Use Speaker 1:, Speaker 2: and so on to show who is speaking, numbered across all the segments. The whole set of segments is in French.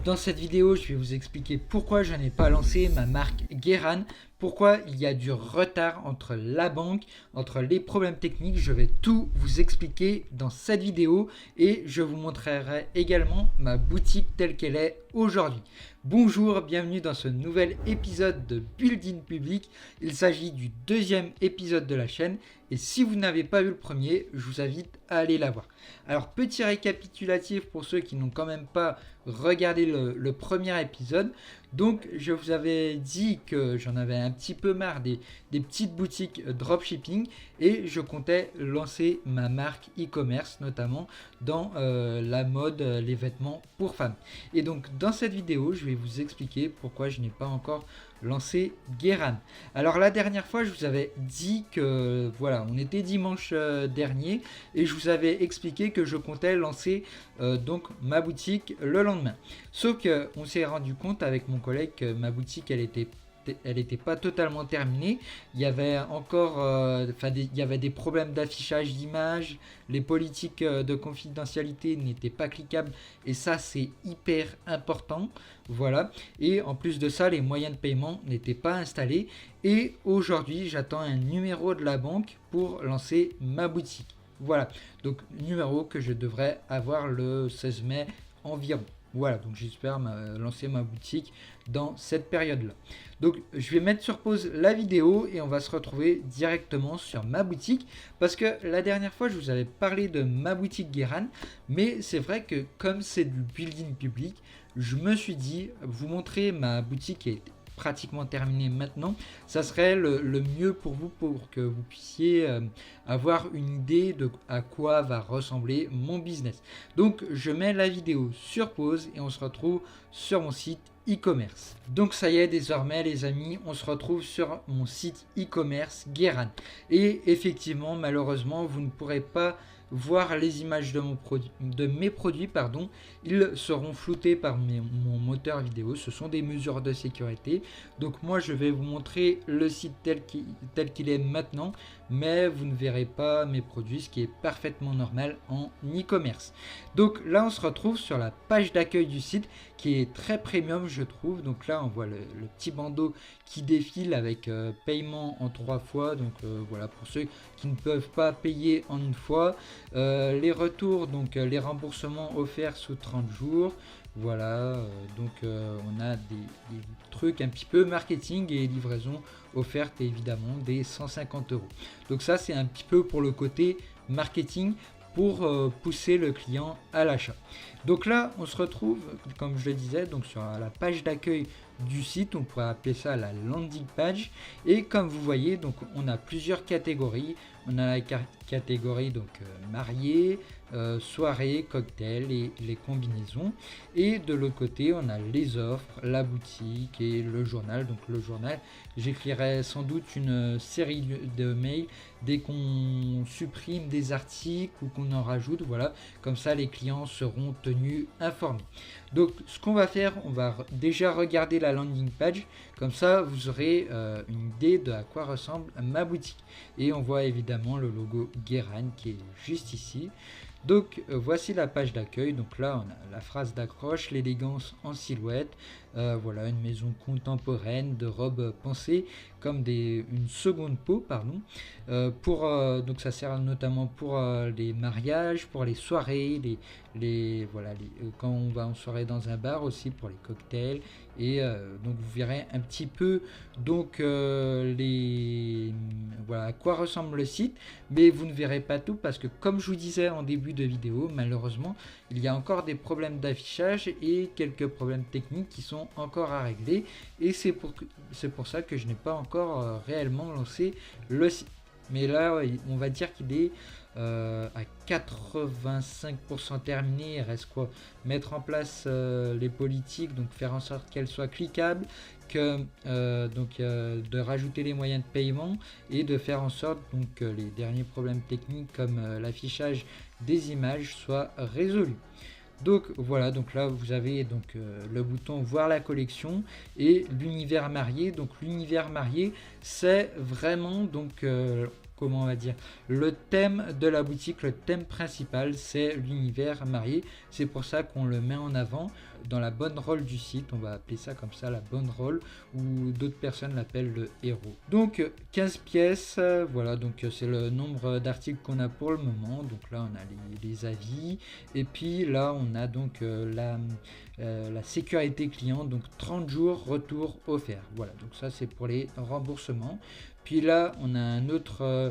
Speaker 1: Dans cette vidéo, je vais vous expliquer pourquoi je n'ai pas lancé ma marque Guéran, pourquoi il y a du retard entre la banque, entre les problèmes techniques. Je vais tout vous expliquer dans cette vidéo et je vous montrerai également ma boutique telle qu'elle est aujourd'hui. Bonjour, bienvenue dans ce nouvel épisode de Building Public. Il s'agit du deuxième épisode de la chaîne et si vous n'avez pas vu le premier, je vous invite à aller la voir. Alors, petit récapitulatif pour ceux qui n'ont quand même pas regardé le premier épisode. Donc, je vous avais dit que j'en avais un petit peu marre des petites boutiques dropshipping et je comptais lancer ma marque e-commerce, notamment dans la mode, les vêtements pour femmes. Et donc, dans cette vidéo, je vais vous expliquer pourquoi je n'ai pas encore lancé Guéran. Alors la dernière fois je vous avais dit que voilà, on était dimanche dernier et je vous avais expliqué que je comptais lancer donc ma boutique le lendemain. Sauf que on s'est rendu compte avec mon collègue que ma boutique elle était pas totalement terminée. Il y avait encore il y avait des problèmes d'affichage d'images, les politiques de confidentialité n'étaient pas cliquables et ça c'est hyper important. Voilà, et en plus de ça, les moyens de paiement n'étaient pas installés. Et aujourd'hui, j'attends un numéro de la banque pour lancer ma boutique. Voilà, donc numéro que je devrais avoir le 16 mai environ. Voilà, donc j'espère lancer ma boutique dans cette période-là. Donc je vais mettre sur pause la vidéo et on va se retrouver directement sur ma boutique. Parce que la dernière fois, je vous avais parlé de ma boutique Guéran. Mais c'est vrai que comme c'est du building public, je me suis dit, vous montrer ma boutique qui est pratiquement terminée maintenant, ça serait le mieux pour vous pour que vous puissiez avoir une idée de à quoi va ressembler mon business. Donc je mets la vidéo sur pause et on se retrouve sur mon site e-commerce. Donc ça y est, désormais les amis, on se retrouve sur mon site e-commerce Guéran. Et effectivement, malheureusement, vous ne pourrez pas voir les images de mes produits, ils seront floutés par mon moteur vidéo. Ce sont des mesures de sécurité. Donc moi je vais vous montrer le site tel qu'il est maintenant, mais vous ne verrez pas mes produits, ce qui est parfaitement normal en e-commerce. Donc là on se retrouve sur la page d'accueil du site qui est très premium je trouve. Donc là on voit le petit bandeau qui défile avec paiement en 3 fois. Donc voilà, pour ceux qui ne peuvent pas payer en une fois. Les retours, donc les remboursements offerts sous 30 jours. Voilà, donc on a des trucs un petit peu marketing et livraison offerte évidemment des 150 €. Donc ça c'est un petit peu pour le côté marketing pour pousser le client à l'achat. Donc là on se retrouve, comme je le disais, donc sur la page d'accueil du site, on pourrait appeler ça la landing page. Et comme vous voyez, donc on a plusieurs catégories. On a la catégorie donc mariée, soirée, cocktail et les combinaisons. Et de l'autre côté, on a les offres, la boutique et le journal. Donc le journal, j'écrirai sans doute une série de mails dès qu'on supprime des articles ou qu'on en rajoute. Voilà, comme ça les clients seront tenus informés. Donc ce qu'on va faire, on va déjà regarder la landing page. Comme ça, vous aurez une idée de à quoi ressemble ma boutique. Et on voit évidemment le logo Guéran qui est juste ici. Donc voici la page d'accueil. Donc là on a la phrase d'accroche, l'élégance en silhouette. Voilà, une maison contemporaine de robes pensées comme une seconde peau, donc ça sert notamment pour les mariages, pour les soirées, quand on va en soirée dans un bar, aussi pour les cocktails. Et donc vous verrez un petit peu donc voilà à quoi ressemble le site, mais vous ne verrez pas tout parce que comme je vous disais en début de vidéo, malheureusement il y a encore des problèmes d'affichage et quelques problèmes techniques qui sont encore à régler, et c'est pour ça que je n'ai pas encore réellement lancé le site. Mais là on va dire qu'il est à 85% terminé. Il reste quoi? Mettre en place les politiques, donc faire en sorte qu'elles soient cliquables, de rajouter les moyens de paiement et de faire en sorte donc que les derniers problèmes techniques comme l'affichage des images soient résolus. Donc voilà, donc là vous avez donc le bouton voir la collection et l'univers marié. Donc l'univers marié, c'est vraiment donc comment on va dire, le thème de la boutique, le thème principal, c'est l'univers marié. C'est pour ça qu'on le met en avant. dans la banderole du site, on va appeler ça comme ça, la banderole, ou d'autres personnes l'appellent le héros. Donc 15 pièces, voilà, donc c'est le nombre d'articles qu'on a pour le moment. Donc là on a les avis, et puis là on a donc la sécurité client, donc 30 jours retour offert. Voilà, donc ça c'est pour les remboursements. Puis là on a un autre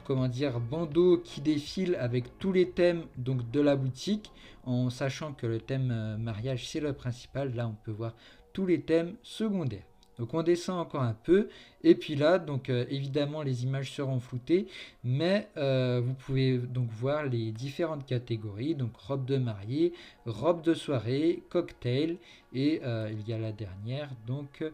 Speaker 1: comment dire, bandeau qui défile avec tous les thèmes donc de la boutique, en sachant que le thème mariage c'est le principal. Là on peut voir tous les thèmes secondaires. Donc on descend encore un peu, et puis là donc évidemment les images seront floutées, mais vous pouvez donc voir les différentes catégories, donc robe de mariée, robe de soirée, cocktail, et il y a la dernière, donc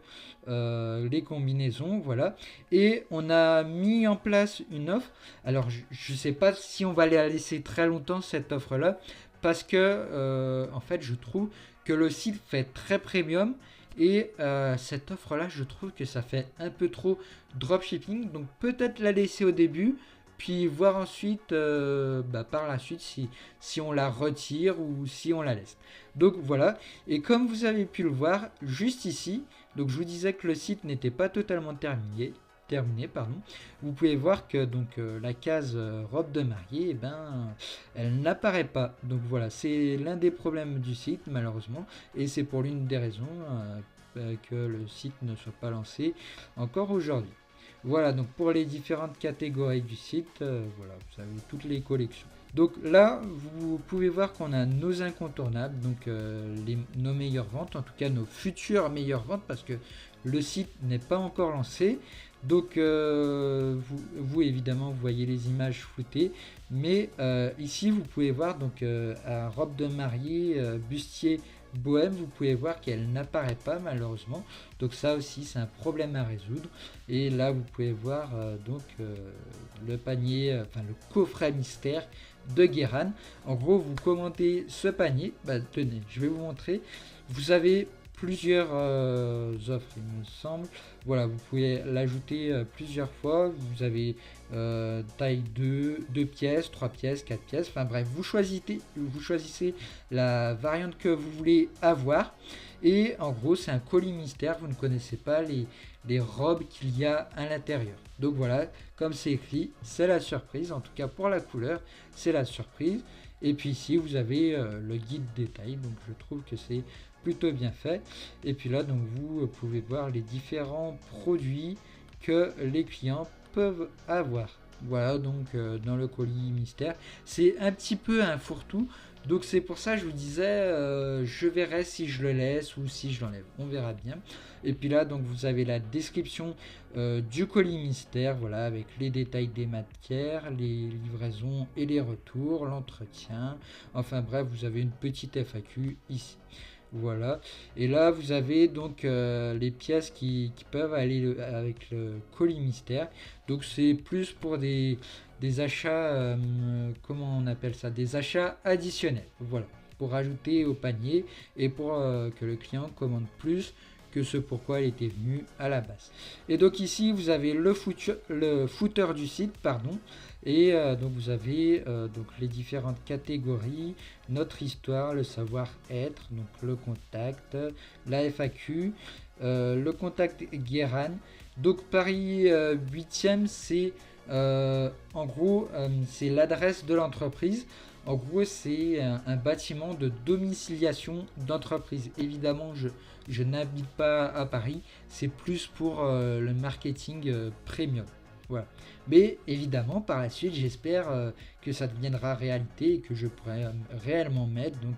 Speaker 1: les combinaisons, voilà. Et on a mis en place une offre. Alors je ne sais pas si on va la laisser très longtemps cette offre là, parce que en fait je trouve que le site fait très premium, et cette offre là je trouve que ça fait un peu trop dropshipping, donc peut-être la laisser au début, puis voir ensuite par la suite si on la retire ou si on la laisse. Donc voilà, et comme vous avez pu le voir juste ici, donc je vous disais que le site n'était pas totalement terminé, pardon. Vous pouvez voir que donc la case robe de mariée, elle n'apparaît pas. Donc voilà, c'est l'un des problèmes du site malheureusement, et c'est pour l'une des raisons que le site ne soit pas lancé encore aujourd'hui. Voilà, donc pour les différentes catégories du site, voilà, vous avez toutes les collections. Donc là, vous pouvez voir qu'on a nos incontournables, donc nos meilleures ventes, en tout cas nos futures meilleures ventes, parce que le site n'est pas encore lancé. Donc vous évidemment vous voyez les images floutées, mais ici vous pouvez voir donc à robe de mariée, bustier bohème, vous pouvez voir qu'elle n'apparaît pas malheureusement. Donc ça aussi c'est un problème à résoudre. Et là vous pouvez voir le panier, le coffret mystère de Guéran. En gros vous commandez ce panier, tenez, je vais vous montrer. Vous avez plusieurs offres il me semble. Voilà, vous pouvez l'ajouter plusieurs fois. Vous avez taille 2 pièces, 3 pièces, 4 pièces. Enfin bref, vous choisissez la variante que vous voulez avoir. Et en gros, c'est un colis mystère. Vous ne connaissez pas les robes qu'il y a à l'intérieur. Donc voilà, comme c'est écrit, c'est la surprise. En tout cas pour la couleur, c'est la surprise. Et puis ici, vous avez le guide détail. Donc je trouve que c'est plutôt bien fait. Et puis là donc vous pouvez voir les différents produits que les clients peuvent avoir. Voilà, donc dans le colis mystère, c'est un petit peu un fourre-tout. Donc c'est pour ça que je vous disais, je verrai si je le laisse ou si je l'enlève. On verra bien. Et puis là, donc vous avez la description du colis mystère, voilà, avec les détails des matières, les livraisons et les retours, l'entretien. Enfin bref, vous avez une petite FAQ ici. Voilà, et là vous avez donc les pièces qui peuvent aller avec le colis mystère. Donc c'est plus pour des achats, comment on appelle ça, des achats additionnels. Voilà, pour ajouter au panier et pour que le client commande plus que ce pourquoi il était venu à la base. Et donc ici vous avez le footer du site, pardon. Et donc vous avez donc les différentes catégories, notre histoire, le savoir-être, donc le contact, la FAQ, le contact Guéran. Donc Paris 8e, c'est en gros c'est l'adresse de l'entreprise. En gros, c'est un bâtiment de domiciliation d'entreprise. Évidemment, je n'habite pas à Paris, c'est plus pour le marketing premium. Voilà. Mais évidemment, par la suite, j'espère que ça deviendra réalité et que je pourrai réellement mettre donc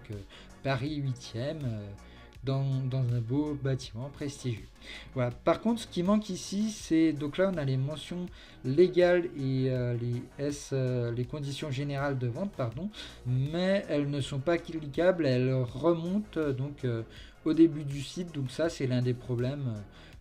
Speaker 1: Paris 8e dans un beau bâtiment prestigieux. Voilà. Par contre, ce qui manque ici, c'est donc là on a les mentions légales et les conditions générales de vente, pardon, mais elles ne sont pas cliquables, elles remontent donc au début du site. Donc ça, c'est l'un des problèmes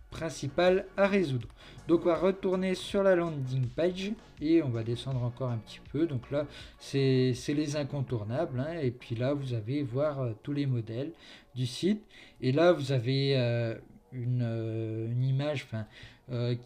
Speaker 1: principal à résoudre. Donc on va retourner sur la landing page et on va descendre encore un petit peu. Donc là c'est les incontournables, hein. Et puis là vous avez voir tous les modèles du site, et là vous avez une image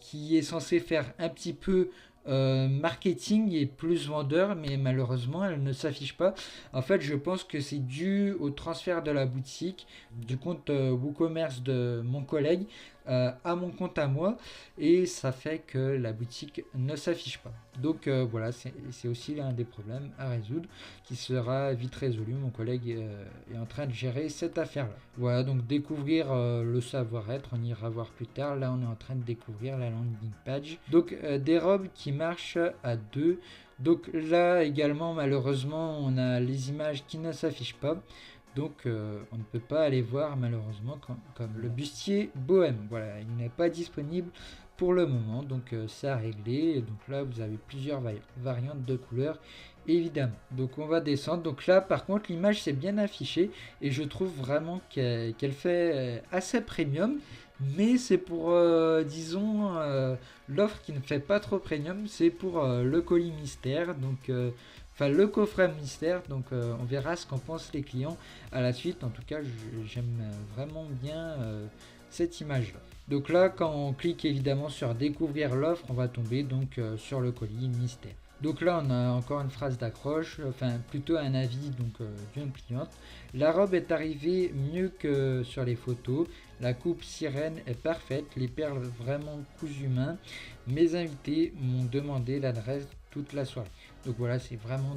Speaker 1: qui est censée faire un petit peu marketing et plus vendeur, mais malheureusement elle ne s'affiche pas. En fait, je pense que c'est dû au transfert de la boutique du compte WooCommerce de mon collègue à mon compte à moi, et ça fait que la boutique ne s'affiche pas. Donc voilà, c'est aussi l'un des problèmes à résoudre qui sera vite résolu. Mon collègue est en train de gérer cette affaire-là. Voilà, donc découvrir le savoir-être, on ira voir plus tard. Là, on est en train de découvrir la landing page. Donc des robes qui marchent à deux. Donc là également, malheureusement, on a les images qui ne s'affichent pas. Donc on ne peut pas aller voir malheureusement comme le bustier bohème. Voilà, il n'est pas disponible pour le moment, donc c'est à régler. Et donc là vous avez plusieurs variantes de couleurs évidemment. Donc on va descendre. Donc là par contre l'image s'est bien affichée et je trouve vraiment qu'elle fait assez premium. Mais c'est pour, disons, l'offre qui ne fait pas trop premium, c'est pour le colis mystère, donc le coffret mystère, donc on verra ce qu'en pensent les clients à la suite. En tout cas, j'aime vraiment bien cette image-là. Donc là, quand on clique évidemment sur découvrir l'offre, on va tomber donc sur le colis mystère. Donc là, on a encore une phrase d'accroche, enfin plutôt un avis donc d'une cliente. La robe est arrivée mieux que sur les photos. La coupe sirène est parfaite, les perles vraiment cousues main. Mes invités m'ont demandé l'adresse toute la soirée. Donc voilà, c'est vraiment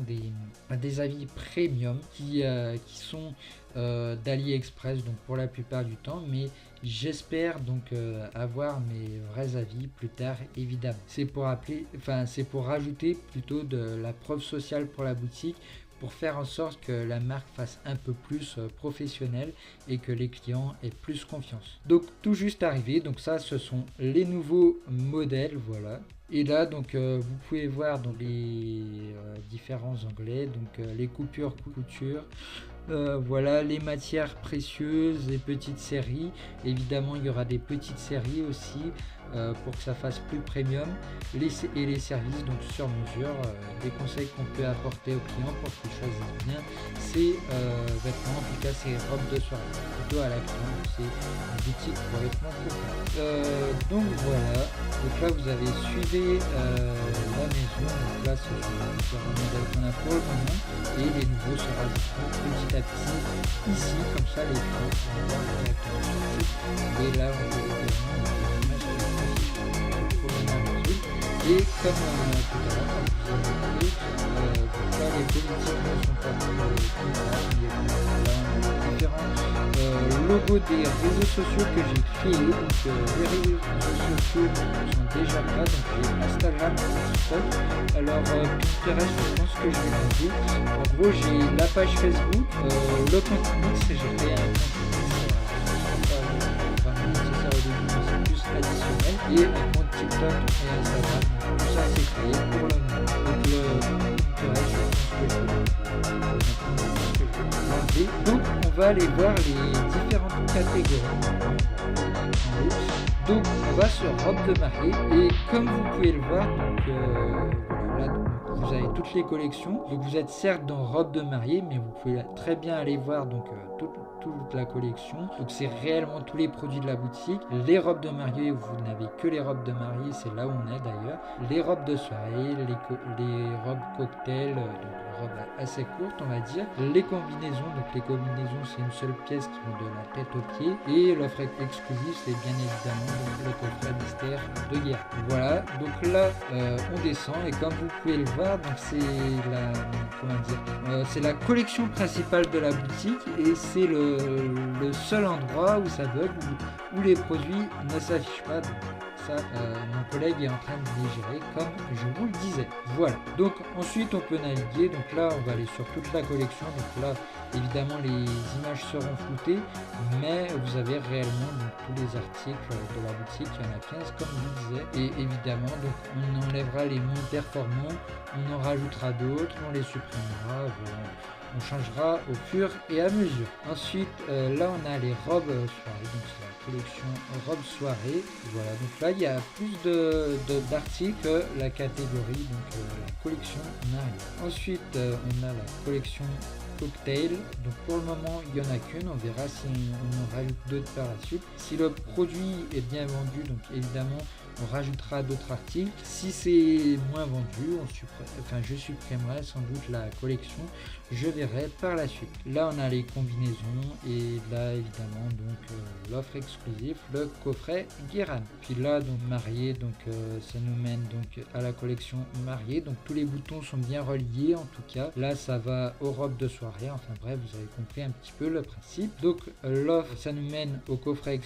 Speaker 1: des avis premium qui sont d'AliExpress, donc pour la plupart du temps, mais j'espère donc avoir mes vrais avis plus tard évidemment. C'est pour rajouter plutôt de la preuve sociale pour la boutique, pour faire en sorte que la marque fasse un peu plus professionnelle et que les clients aient plus confiance. Donc tout juste arrivé, donc ça ce sont les nouveaux modèles, voilà. Et là donc vous pouvez voir dans les différents onglets, donc les coupures couture, voilà les matières précieuses, les petites séries. Évidemment il y aura des petites séries aussi pour que ça fasse plus premium, et les services donc sur mesure. Les conseils qu'on peut apporter aux clients pour qu'ils choisissent bien ces vêtements, en tout cas ces robes de soirée, plutôt à la cliente, c'est une boutique pour vêtements courts. Donc voilà, donc là vous avez suivi la maison. Donc là ce sont les différents modèles qu'on a pour le moment, et les nouveaux se rajouteront petit à petit ici, comme ça les clients pourront voir directement sur le site. Et là on peut également et comme tout à l'heure, comme vous avez vu, donc là les politiques ne sont pas différents logos des réseaux sociaux que j'ai créés. Donc les réseaux sociaux sont déjà là, donc j'ai Instagram et TikTok. Alors Pinterest, je pense que je vais l'enlever. En gros j'ai la page Facebook, le compte Mix, j'ai fait un compte Mix, pas vraiment nécessaire au début, mais c'est plus additionnel, et un compte TikTok et Instagram. Tout ça c'est créé pour le moment. Donc le reste, je pense que je vais l'enlever. Donc on va aller voir les différentes catégories. Donc on va sur robe de mariée, et comme vous pouvez le voir, donc voilà, donc, vous avez toutes les collections. Donc vous êtes certes dans robe de mariée, mais vous pouvez très bien aller voir donc toute la collection. Donc c'est réellement tous les produits de la boutique. Les robes de mariée, vous n'avez que les robes de mariée, c'est là où on est d'ailleurs. Les robes de soirée, les robes cocktail, donc les robes assez courtes on va dire. Les combinaisons, donc les combinaisons c'est une seule pièce qui vont de la tête aux pieds. Et l'offre exclusive c'est bien évidemment le coffret mystère de guerre. Voilà, donc là on descend, et comme vous pouvez le voir, donc c'est la collection principale de la boutique, et c'est le seul endroit où ça bug, où les produits ne s'affichent pas. Donc ça, mon collègue est en train de les gérer comme je vous le disais. Voilà, donc ensuite on peut naviguer. Donc là on va aller sur toute la collection. Donc là évidemment les images seront floutées, mais vous avez réellement donc, tous les articles de la boutique. Il y en a 15 comme je vous disais, et évidemment donc on enlèvera les moins performants, on en rajoutera d'autres, on les supprimera, on changera au fur et à mesure. Ensuite là on a les robes soirée, donc c'est la collection robe soirée. Voilà, donc là il y a plus d'articles que la catégorie, donc la collection mariée. Ensuite on a la collection cocktail. Donc pour le moment il n'y en a qu'une, on verra si on en rajoute d'autres par la suite. Si le produit est bien vendu, donc évidemment on rajoutera d'autres articles. Si c'est moins vendu, je supprimerai sans doute la collection, je verrai par la suite. Là on a les combinaisons et là évidemment donc l'offre exclusive, le coffret Guéran. Puis là donc marié, donc ça nous mène donc à la collection mariée, donc tous les boutons sont bien reliés en tout cas. Là ça va aux robes de soirée, enfin bref vous avez compris un petit peu le principe. Donc l'offre ça nous mène au coffret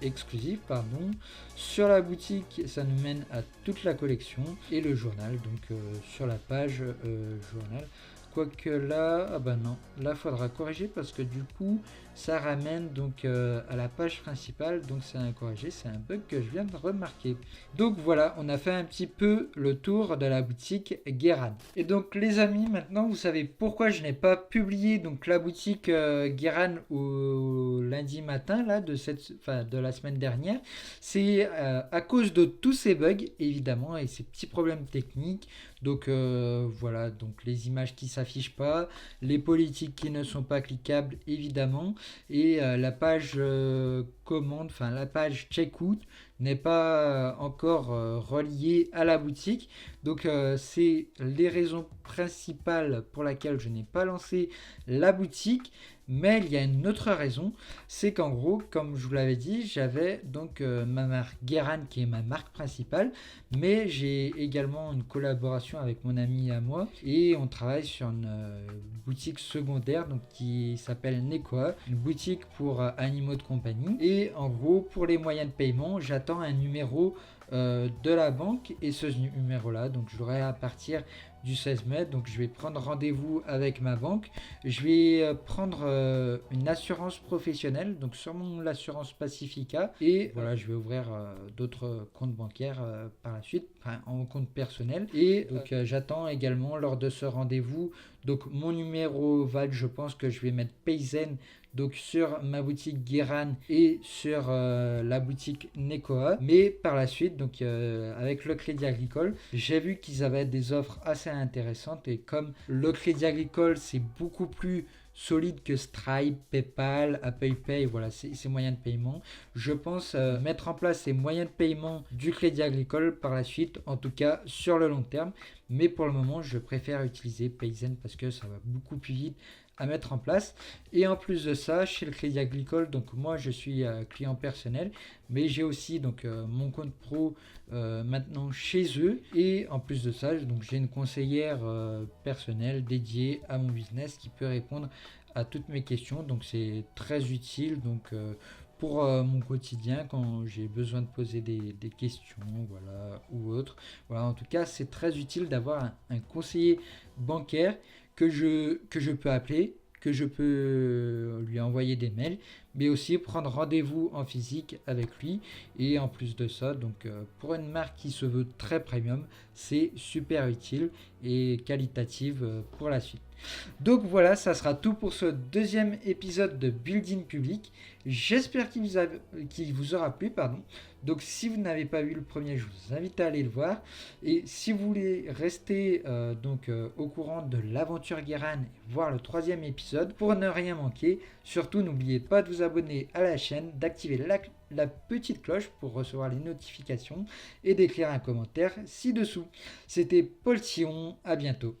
Speaker 1: exclusif pardon. Sur la boutique ça nous mène à toute la collection et le journal donc sur la page journal. Quoique là, ah bah non, là faudra corriger parce que du coup ça ramène donc à la page principale, donc c'est incorrigé, c'est un bug que je viens de remarquer. Donc voilà, on a fait un petit peu le tour de la boutique Guéran. Et donc les amis, maintenant vous savez pourquoi je n'ai pas publié donc la boutique Guéran au lundi matin là de la semaine dernière. C'est à cause de tous ces bugs évidemment et ces petits problèmes techniques. Donc voilà, donc les images qui s'affichent pas, les politiques qui ne sont pas cliquables évidemment, et la page commande, enfin la page checkout n'est pas encore reliée à la boutique. Donc c'est les raisons principales pour lesquelles je n'ai pas lancé la boutique. Mais il y a une autre raison, c'est qu'en gros, comme je vous l'avais dit, j'avais donc ma marque Guéran qui est ma marque principale, mais j'ai également une collaboration avec mon ami à moi et on travaille sur une boutique secondaire donc qui s'appelle Nekoa, une boutique pour animaux de compagnie. Et en gros, pour les moyens de paiement, j'attends un numéro de la banque et ce numéro là donc je l'aurai à partir du 16 mai. Donc je vais prendre rendez-vous avec ma banque, je vais prendre une assurance professionnelle donc sur mon assurance Pacifica et voilà je vais ouvrir d'autres comptes bancaires par la suite en compte personnel et donc j'attends également lors de ce rendez-vous donc mon numéro VAL. Je pense que je vais mettre Payzen donc sur ma boutique Guéran et sur la boutique Nekoa, mais par la suite donc avec le Crédit Agricole j'ai vu qu'ils avaient des offres assez intéressantes et comme le Crédit Agricole c'est beaucoup plus solide que Stripe, PayPal, Apple Pay, voilà ces moyens de paiement. Je pense mettre en place ces moyens de paiement du Crédit Agricole par la suite, en tout cas sur le long terme. Mais pour le moment, je préfère utiliser Payzen parce que ça va beaucoup plus vite à mettre en place. Et en plus de ça, chez le Crédit Agricole, donc moi je suis client personnel, mais j'ai aussi donc mon compte pro maintenant chez eux. Et en plus de ça, donc j'ai une conseillère personnelle dédiée à mon business qui peut répondre à toutes mes questions. Donc c'est très utile donc pour mon quotidien quand j'ai besoin de poser des questions voilà, ou autre. Voilà, en tout cas, c'est très utile d'avoir un conseiller bancaire que je peux appeler, que je peux lui envoyer des mails, mais aussi prendre rendez-vous en physique avec lui. Et en plus de ça, donc pour une marque qui se veut très premium, c'est super utile et qualitative pour la suite. Donc voilà, ça sera tout pour ce deuxième épisode de Building Public. J'espère qu'il vous aura plu, pardon. Donc si vous n'avez pas vu le premier, je vous invite à aller le voir. Et si vous voulez rester au courant de l'aventure Guéran et voir le troisième épisode pour ne rien manquer, surtout n'oubliez pas de vous abonner à la chaîne, d'activer la petite cloche pour recevoir les notifications et d'écrire un commentaire ci-dessous. C'était Paul Sion, à bientôt.